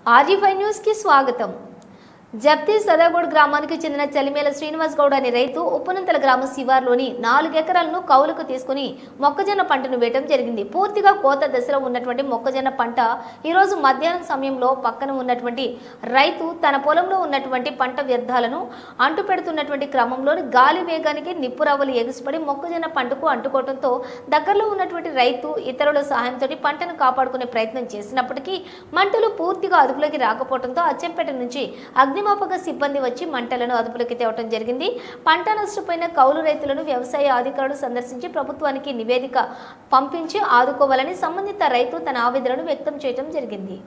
RG5 news కి స్వాగతం. జప్తి సదాగోడ్ గ్రామానికి చెందిన చలిమేల శ్రీనివాస్ గౌడ్ అనే రైతు ఉప్పనంతల గ్రామ శివార్లోని 4 ఎకరాలను కౌలుకు తీసుకుని మొక్కజొన్న పంటను వేయడం జరిగింది. పూర్తిగా కోత దశలో ఉన్నటువంటి మొక్కజొన్న పంట ఈ రోజు మధ్యాహ్నం సమయంలో పక్కన ఉన్నటువంటి రైతు తన పొలంలో ఉన్నటువంటి పంట వ్యర్థాలను అంటుపెడుతున్నటువంటి క్రమంలో గాలి వేగానికి నిప్పురవ్వలు ఎగిసిపడి మొక్కజొన్న పంటకు అంటుకోవడంతో దగ్గరలో ఉన్నటువంటి రైతు ఇతరుల సహాయంతో పంటను కాపాడుకునే ప్రయత్నం చేసినప్పటికీ మంటలు పూర్తిగా అదుపులోకి రాకపోవడంతో అచ్చంపేట నుంచి అగ్నిమాపక సిబ్బంది వచ్చి మంటలను అదుపులోకి తేవడం జరిగింది. పంట నష్టపోయిన కౌలు రైతులను వ్యవసాయ అధికారులు సందర్శించి ప్రభుత్వానికి నివేదిక పంపించి ఆదుకోవాలని సంబంధిత రైతు తన ఆవేదనను వ్యక్తం చేయడం జరిగింది.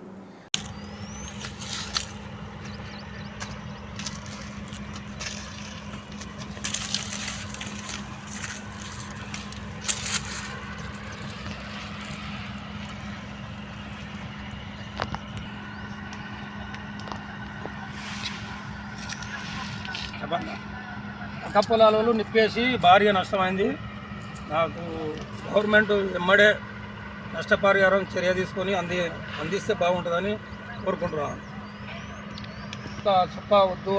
పక్క పొలాలలో నిప్పేసి భారీగా నష్టమైంది. నాకు గవర్నమెంట్ ఎమ్మడే నష్టపరిహారం చర్య తీసుకొని అందిస్తే బాగుంటుందని కోరుకుంటున్నాను. ఇంకా చెప్ప వద్దు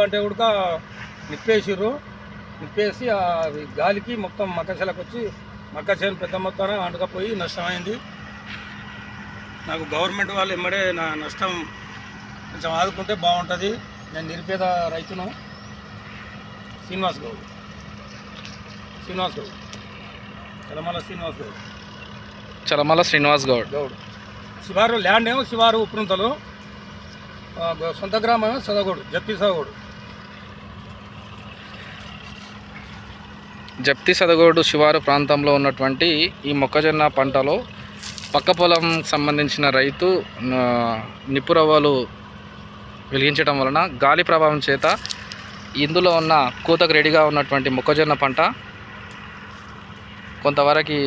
అంటే కూడా నిప్పేసి గాలికి మొత్తం మక్కచెలకు వచ్చి మక్క చేను పెద్ద మొత్తాన అంటుకపోయి నష్టమైంది. నాకు గవర్నమెంట్ వాళ్ళు ఎమ్మడే నా నష్టం కొంచెం ఆదుకుంటే బాగుంటుంది. నేను నిరుపేద రైతును. శ్రీనివాస్ గౌడ్ చలమల శ్రీనివాస్ గౌడ్ శివారు ల్యాండ్ ఏమో శివారు ఉప్పునంతలు, సొంత గ్రామం ఏమో సదగోడు, జప్తి సదగోడు శివారు ప్రాంతంలో ఉన్నటువంటి ఈ మొక్కజొన్న పంటలో పక్క పొలం సంబంధించిన రైతు నిప్పురవ్వలు వెలిగించడం వలన గాలి ప్రభావం చేత ఇందులో ఉన్న కూతకు రెడీగా ఉన్నటువంటి మొక్కజొన్న పంట కొంతవరకు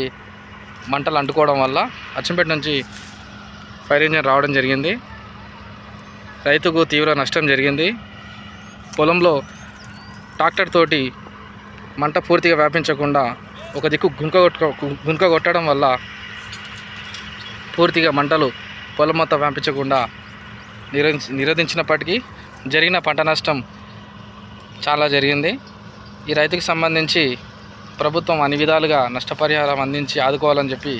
మంటలు అంటుకోవడం వల్ల అచ్చంపేట నుంచి ఫైర్ ఇంజిన్ రావడం జరిగింది. రైతుకు తీవ్ర నష్టం జరిగింది. పొలంలో ట్రాక్టర్ తోటి మంట పూర్తిగా వ్యాపించకుండా ఒక దిక్కు గుంక కొట్టడం వల్ల పూర్తిగా మంటలు పొలం మొత్తం వ్యాపించకుండా నిరోధించినప్పటికీ జరిగిన పంట నష్టం చాలా జరిగింది. ఈ రైతుకు సంబంధించి ప్రభుత్వం అన్ని విధాలుగా నష్టపరిహారం అందించి ఆదుకోవాలని చెప్పి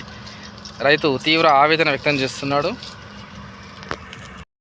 రైతు తీవ్ర ఆవేదన వ్యక్తం చేస్తున్నాడు.